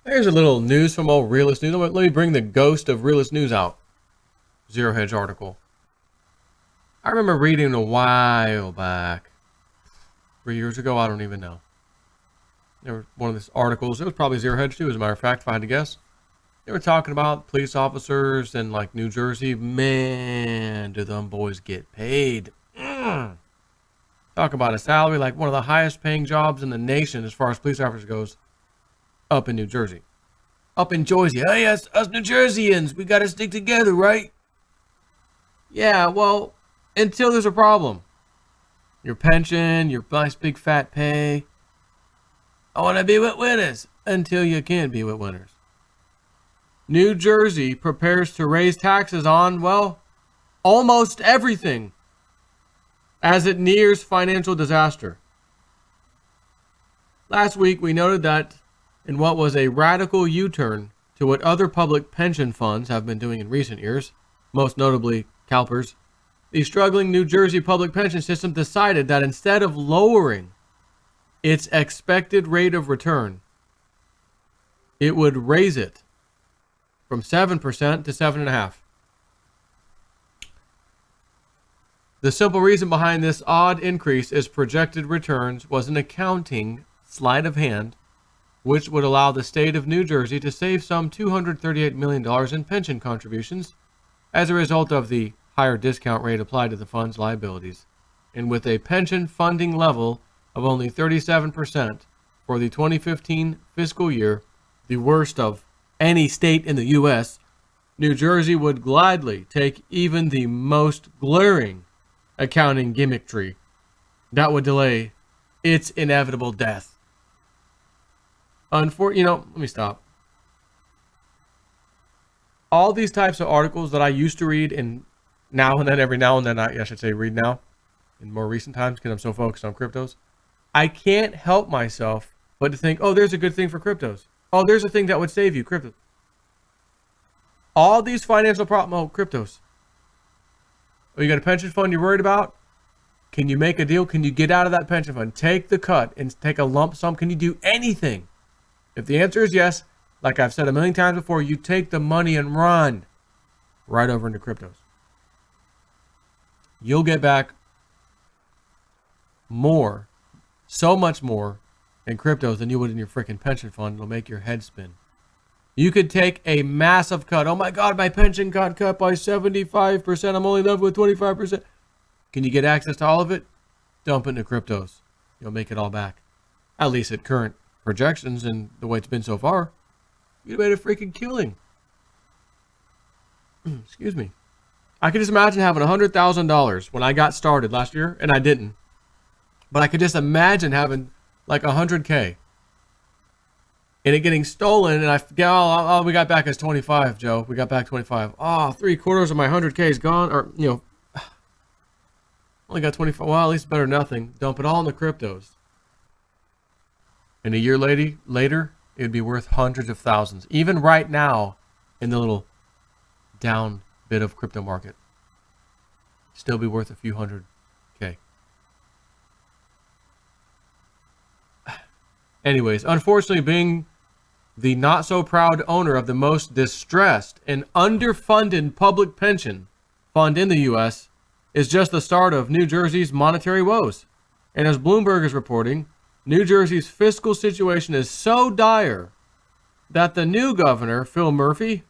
Here's a little news from old Realist News. Let me bring the ghost of Realist News out. Zero Hedge article. I remember reading a while back. 3 years ago, I don't even know. There was one of these articles. It was probably Zero Hedge too, as a matter of fact, if I had to guess. They were talking about police officers in like New Jersey. Man, do them boys get paid. Talk about a salary like one of the highest paying jobs in the nation as far as police officers goes up in New Jersey. Up in Jersey. Hey, us New Jerseyans, we got to stick together, right? Yeah, well, until there's a problem. Your pension, your nice big fat pay. I want to be with winners until you can't be with winners. New Jersey prepares to raise taxes on, well, almost everything as it nears financial disaster. Last week, we noted that in what was a radical U-turn to what other public pension funds have been doing in recent years, most notably CalPERS, the struggling New Jersey public pension system decided that instead of lowering its expected rate of return, it would raise it from 7% to 7.5%. The simple reason behind this odd increase is projected returns was an accounting sleight of hand, which would allow the state of New Jersey to save some $238 million in pension contributions as a result of the higher discount rate applied to the fund's liabilities, and with a pension funding level of only 37% for the 2015 fiscal year, the worst of any state in the U.S., New Jersey would gladly take even the most glaring accounting gimmickry that would delay its inevitable death. Let me stop. All these types of articles that I used to read, and now and then, every now and then, I should say read now, in more recent times, because I'm so focused on cryptos, I can't help myself but to think, oh, there's a good thing for cryptos. Oh, there's a thing that would save you, crypto. All these financial problems, cryptos. Oh, you got a pension fund you're worried about? Can you make a deal? Can you get out of that pension fund? Take the cut and take a lump sum. Can you do anything? If the answer is yes, like I've said a million times before, you take the money and run right over into cryptos. You'll get back more, so much more in cryptos than you would in your freaking pension fund. It'll make your head spin. You could take a massive cut. Oh my God, my pension got cut by 75%. I'm only left with 25%. Can you get access to all of it? Dump it into cryptos. You'll make it all back. At least at current projections and the way it's been so far. You made a freaking killing. Excuse me. I could just imagine having $100,000 when I got started last year, and I didn't. But I could just imagine having like $100K. And it getting stolen, and all we got back is 25, Joe. We got back 25. Oh, 3/4 of my 100K is gone. Or, only got 25. Well, at least better than nothing. Dump it all in the cryptos. And a year later, it would be worth hundreds of thousands. Even right now, in the little down bit of crypto market, still be worth a few $100K. Anyways, unfortunately, being the not so proud owner of the most distressed and underfunded public pension fund in the U.S. is just the start of New Jersey's monetary woes. And as Bloomberg is reporting, New Jersey's fiscal situation is so dire that the new governor, Phil Murphy,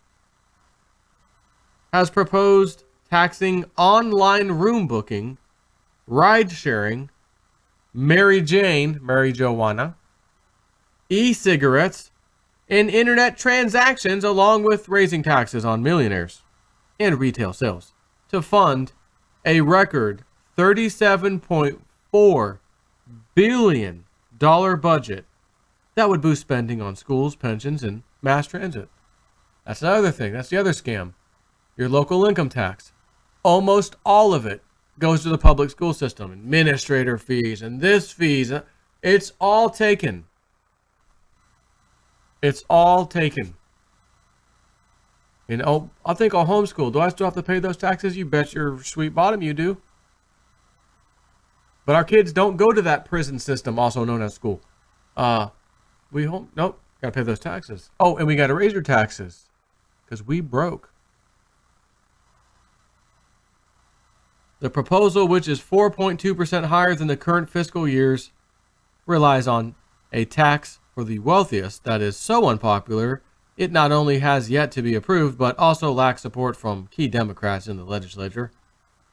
has proposed taxing online room booking, ride sharing, Mary Joanna, e-cigarettes, and internet transactions, along with raising taxes on millionaires and retail sales to fund a record $37.4 billion budget that would boost spending on schools, pensions, and mass transit. That's another thing. That's the other scam. Your local income tax. Almost all of it goes to the public school system. Administrator fees and this fees. It's all taken. It's all taken. And I think I'll homeschool. Do I still have to pay those taxes? You bet your sweet bottom you do. But our kids don't go to that prison system, also known as school. Nope. Gotta pay those taxes. Oh, and we gotta raise your taxes because we broke. The proposal, which is 4.2% higher than the current fiscal year's, relies on a tax for the wealthiest that is so unpopular, it not only has yet to be approved, but also lacks support from key Democrats in the legislature,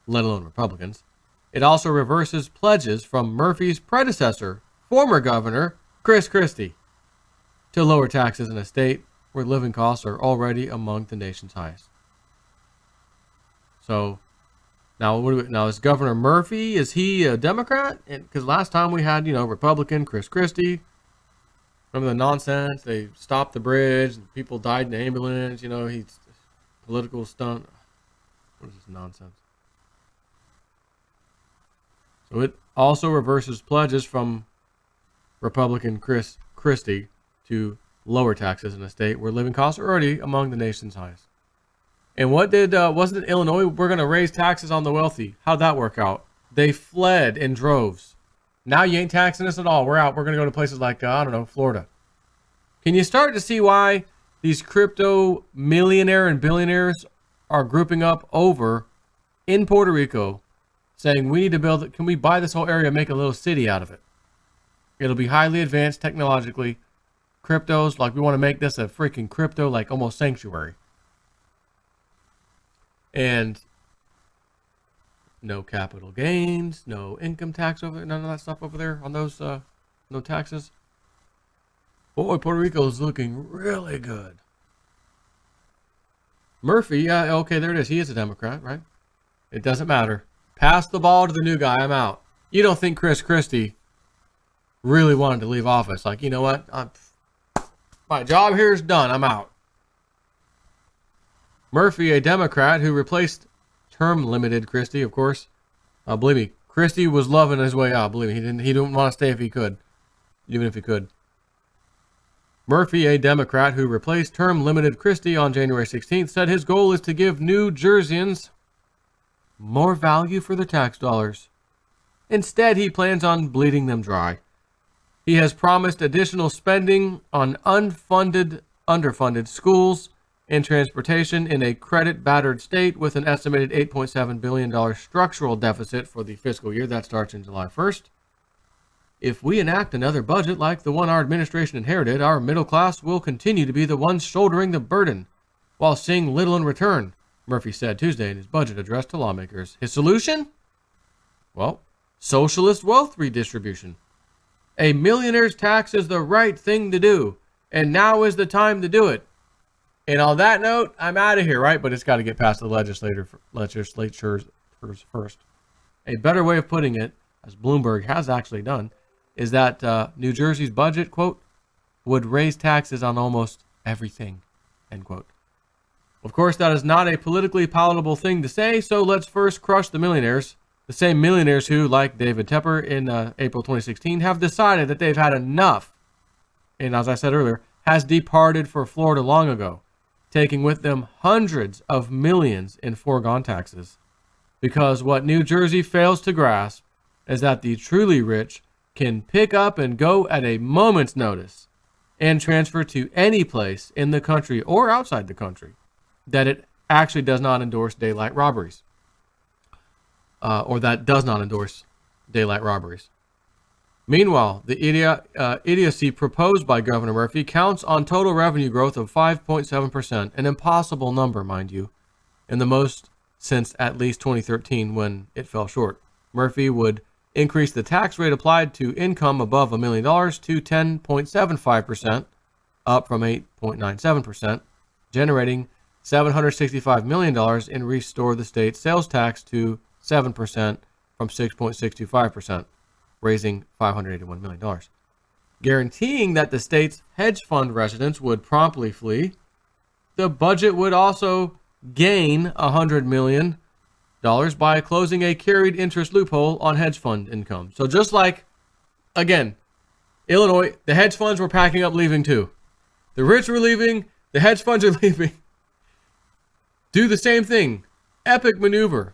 let alone Republicans. It also reverses pledges from Murphy's predecessor, former governor Chris Christie, to lower taxes in a state where living costs are already among the nation's highest. So, now is Governor Murphy, is he a Democrat? Because last time we had, Republican Chris Christie. Remember the nonsense? They stopped the bridge, and people died in the ambulance. He's political stunt. What is this nonsense? So it also reverses pledges from Republican Chris Christie to lower taxes in a state where living costs are already among the nation's highest. And what wasn't it Illinois? We're going to raise taxes on the wealthy. How'd that work out? They fled in droves. Now you ain't taxing us at all. We're out. We're going to go to places like, Florida. Can you start to see why these crypto millionaire and billionaires are grouping up over in Puerto Rico saying we need to build it. Can we buy this whole area and make a little city out of it? It'll be highly advanced technologically. Cryptos, like we want to make this a freaking crypto, like almost sanctuary. And no capital gains, no income tax over there, none of that stuff over there on those, no taxes. Boy, Puerto Rico is looking really good. Murphy, yeah, okay, there it is. He is a Democrat, right? It doesn't matter. Pass the ball to the new guy. I'm out. You don't think Chris Christie really wanted to leave office? Like, you know what? My job here is done. I'm out. Murphy, a Democrat who replaced term-limited Christie, of course. Believe me, Christie was loving his way out. Believe me, he didn't want to stay if he could, even if he could. Murphy, a Democrat who replaced term-limited Christie on January 16th, said his goal is to give New Jerseyans more value for their tax dollars. Instead, he plans on bleeding them dry. He has promised additional spending on underfunded schools and transportation in a credit-battered state with an estimated $8.7 billion structural deficit for the fiscal year that starts in July 1st. If we enact another budget like the one our administration inherited, our middle class will continue to be the ones shouldering the burden while seeing little in return, Murphy said Tuesday in his budget address to lawmakers. His solution? Well, socialist wealth redistribution. A millionaire's tax is the right thing to do, and now is the time to do it. And on that note, I'm out of here, right? But it's got to get past the legislatures first. A better way of putting it, as Bloomberg has actually done, is that New Jersey's budget, quote, would raise taxes on almost everything, end quote. Of course, that is not a politically palatable thing to say, so let's first crush the millionaires. The same millionaires who, like David Tepper in April 2016, have decided that they've had enough, and as I said earlier, has departed for Florida long ago, taking with them hundreds of millions in foregone taxes. Because what New Jersey fails to grasp is that the truly rich can pick up and go at a moment's notice and transfer to any place in the country or outside the country that it actually does not endorse daylight robberies. Or that does not endorse daylight robberies. Meanwhile, the idiocy proposed by Governor Murphy counts on total revenue growth of 5.7%, an impossible number, mind you, and the most since at least 2013 when it fell short. Murphy would increase the tax rate applied to income above $1 million to 10.75%, up from 8.97%, generating $765 million and restore the state's sales tax to 7% from 6.625%, raising $581 million. Guaranteeing that the state's hedge fund residents would promptly flee, the budget would also gain $100 million by closing a carried interest loophole on hedge fund income. So just like, again, Illinois, the hedge funds were packing up, leaving too. The rich were leaving, the hedge funds are leaving. Do the same thing. Epic maneuver.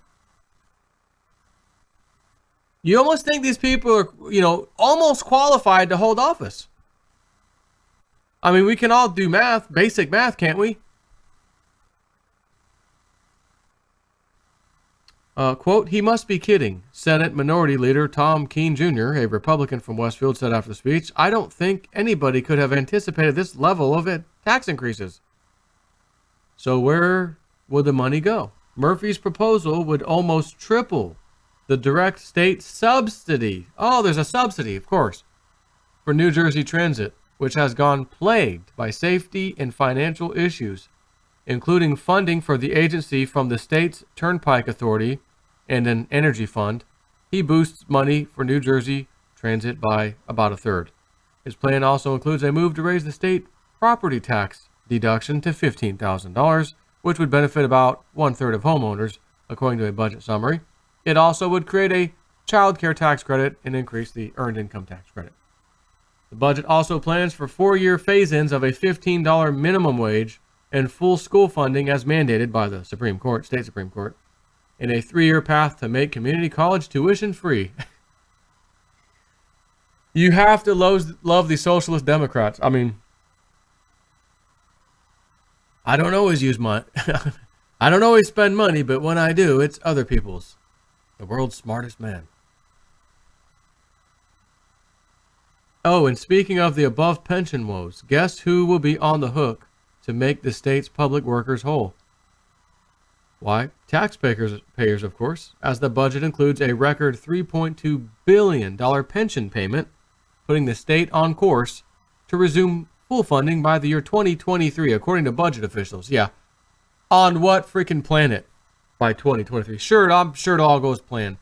You almost think these people are, almost qualified to hold office. I mean, we can all do math, basic math, can't we? Quote, he must be kidding. Senate Minority Leader Tom Keene Jr., a Republican from Westfield, said after the speech, I don't think anybody could have anticipated this level of tax increases. So where would the money go? Murphy's proposal would almost triple the direct state subsidy. Oh, there's a subsidy, of course, for New Jersey Transit, which has gone plagued by safety and financial issues, including funding for the agency from the state's Turnpike Authority and an energy fund. He boosts money for New Jersey Transit by about a third. His plan also includes a move to raise the state property tax deduction to $15,000, which would benefit about one-third of homeowners, according to a budget summary. It also would create a child care tax credit and increase the earned income tax credit. The budget also plans for 4-year phase-ins of a $15 minimum wage and full school funding as mandated by the Supreme Court, state Supreme Court, and a 3-year path to make community college tuition free. You have to love the socialist Democrats. I mean, I don't always use money. I don't always spend money, but when I do, it's other people's. The world's smartest man. Oh, and speaking of the above pension woes, guess who will be on the hook to make the state's public workers whole? Why, taxpayers, of course, as the budget includes a record $3.2 billion pension payment, putting the state on course to resume full funding by the year 2023, according to budget officials. Yeah. On what freaking planet by 2023? Sure, I'm sure it all goes planned.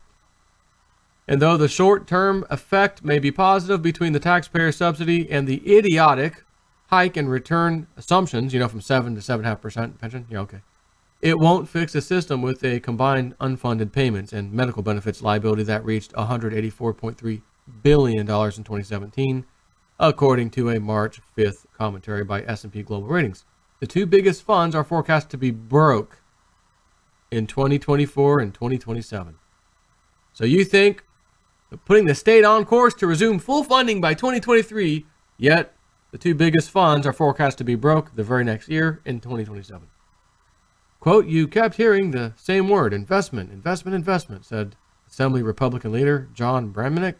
And though the short-term effect may be positive between the taxpayer subsidy and the idiotic hike in return assumptions, from 7 to 7.5% pension, yeah, okay, it won't fix a system with a combined unfunded payments and medical benefits liability that reached $184.3 billion in 2017, according to a March 5th commentary by S&P Global Ratings. The two biggest funds are forecast to be broke in 2024 and 2027. So you think putting the state on course to resume full funding by 2023, yet the two biggest funds are forecast to be broke the very next year in 2027. Quote, you kept hearing the same word, investment, said Assembly Republican leader John Bramnick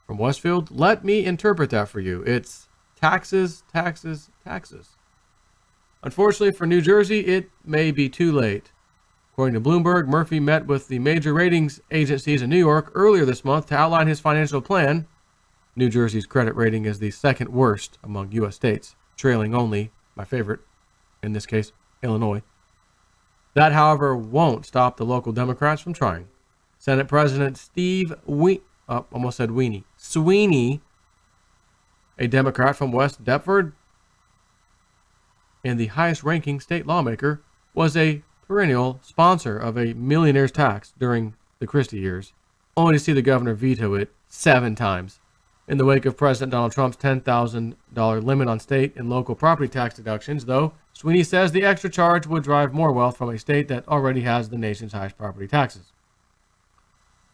from Westfield. Let me interpret that for you. It's taxes, taxes, taxes. Unfortunately for New Jersey, it may be too late. According to Bloomberg, Murphy met with the major ratings agencies in New York earlier this month to outline his financial plan. New Jersey's credit rating is the second worst among U.S. states, trailing only, my favorite, in this case, Illinois. That, however, won't stop the local Democrats from trying. Senate President Sweeney, a Democrat from West Deptford, and the highest-ranking state lawmaker, was a perennial sponsor of a millionaire's tax during the Christie years, only to see the governor veto it 7 times. In the wake of President Donald Trump's $10,000 limit on state and local property tax deductions, though, Sweeney says the extra charge would drive more wealth from a state that already has the nation's highest property taxes.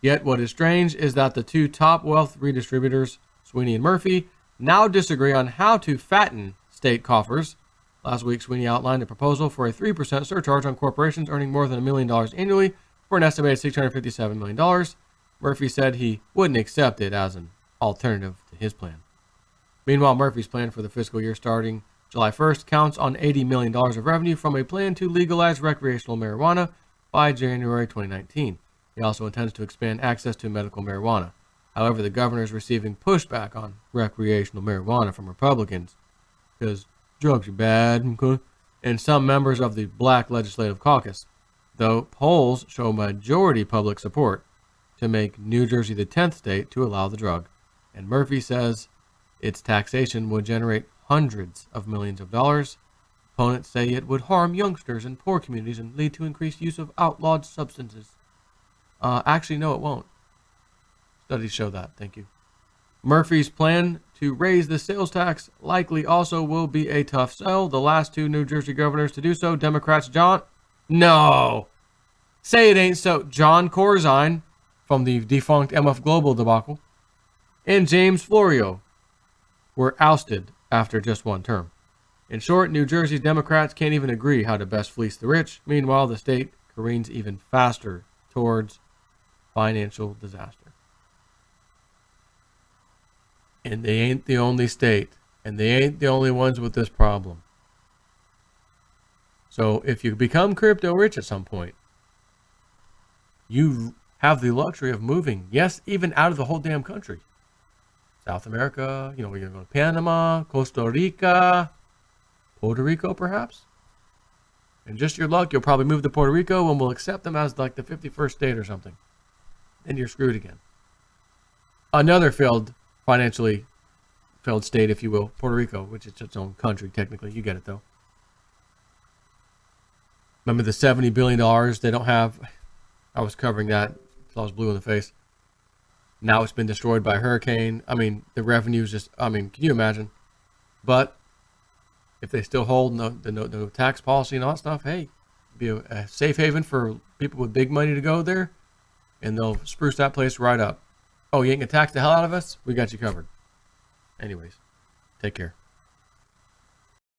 Yet what is strange is that the two top wealth redistributors, Sweeney and Murphy, now disagree on how to fatten state coffers. Last week, Sweeney outlined a proposal for a 3% surcharge on corporations earning more than $1 million annually for an estimated $657 million. Murphy said he wouldn't accept it as an alternative to his plan. Meanwhile, Murphy's plan for the fiscal year starting July 1st counts on $80 million of revenue from a plan to legalize recreational marijuana by January 2019. He also intends to expand access to medical marijuana. However, the governor is receiving pushback on recreational marijuana from Republicans because drugs are bad, and some members of the Black Legislative Caucus, though polls show majority public support to make New Jersey the 10th state to allow the drug. And Murphy says its taxation would generate hundreds of millions of dollars. Opponents say it would harm youngsters in poor communities and lead to increased use of outlawed substances. Actually, no, it won't. Studies show that. Thank you. Murphy's plan to raise the sales tax likely also will be a tough sell. The last two New Jersey governors to do so, Democrats John Corzine from the defunct MF Global debacle, and James Florio were ousted after just one term. In short, New Jersey's Democrats can't even agree how to best fleece the rich. Meanwhile, the state careens even faster towards financial disaster. And they ain't the only state. And they ain't the only ones with this problem. So if you become crypto rich at some point, you have the luxury of moving, yes, even out of the whole damn country. South America, we're going to go to Panama, Costa Rica, Puerto Rico, perhaps. And just your luck, you'll probably move to Puerto Rico and we'll accept them as like the 51st state or something. Then you're screwed again. Another financially failed state, if you will, Puerto Rico, which is its own country, technically. You get it, though. Remember the $70 billion they don't have? I was covering that until I was blue in the face. Now it's been destroyed by a hurricane. I mean, the revenue is just, can you imagine? But if they still hold no tax policy and all that stuff, hey, be a safe haven for people with big money to go there, and they'll spruce that place right up. Oh, you ain't gonna tax the hell out of us? We got you covered. Anyways, take care.